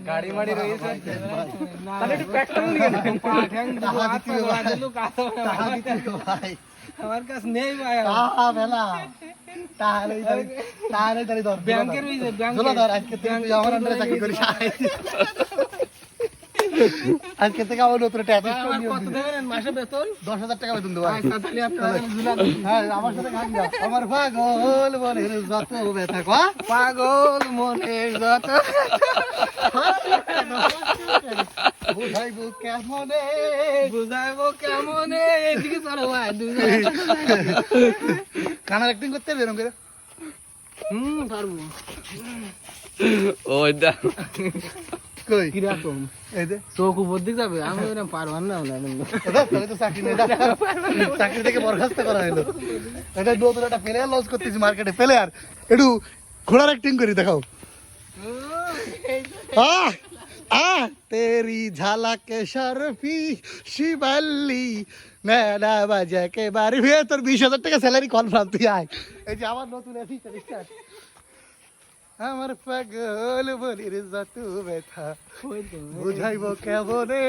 গাড়ি মাড়ি রয়েছে তাহলে একটু পেট্রোল নিয়ে না পা ঠ্যাং দুটো হাত পা গোড়া দিলু কাছে ভাই আমার কাছে নেই ভাই বেলা তাহলে তাহলে ধর ব্যাংকের ওই যে ব্যাংক চলো ধর আজকে তুই আমার আন্ডারে চাকরি করিস আজকে থেকে আমার নতুন ট্যাক্স কত দেবেন মাসে বেতন 10,000 টাকা বেতন দেবো আচ্ছা তাহলে আপনারা জুলা হ্যাঁ আমার সাথে খান যা আমার পাগল মনের যত ব্যথা কয়া পাগল মনের যত বুঝাইবো কেমনে বুঝাইবো কেমনে এদিকে চলো ভাই কানার অ্যাক্টিং করতে হবে এরকম করে পারবো ওইটা কই কিরকম এই যে চোখ উপর দিকে যাবে আমি ওরকম পারবো না তাহলে তো চাকরি নেই চাকরি থেকে বরখাস্ত করা হলো এটা নতুন একটা প্লেয়ার লঞ্চ করতেছি মার্কেটে প্লেয়ার একটু ঘোড়ার অ্যাক্টিং করি দেখাও আহ আহ তেরি ঝালাক শরফি শিবাল্লি মেলা বাজা কে বাড়ি ভেয়ে তোর 20,000 টাকা স্যালারি কনফার্ম তুই আয় এই যে আমার নতুন অ্যাসিস্ট্যান্ট আমার পাগল বলির যত ব্যথা বুঝাইবো কেমনে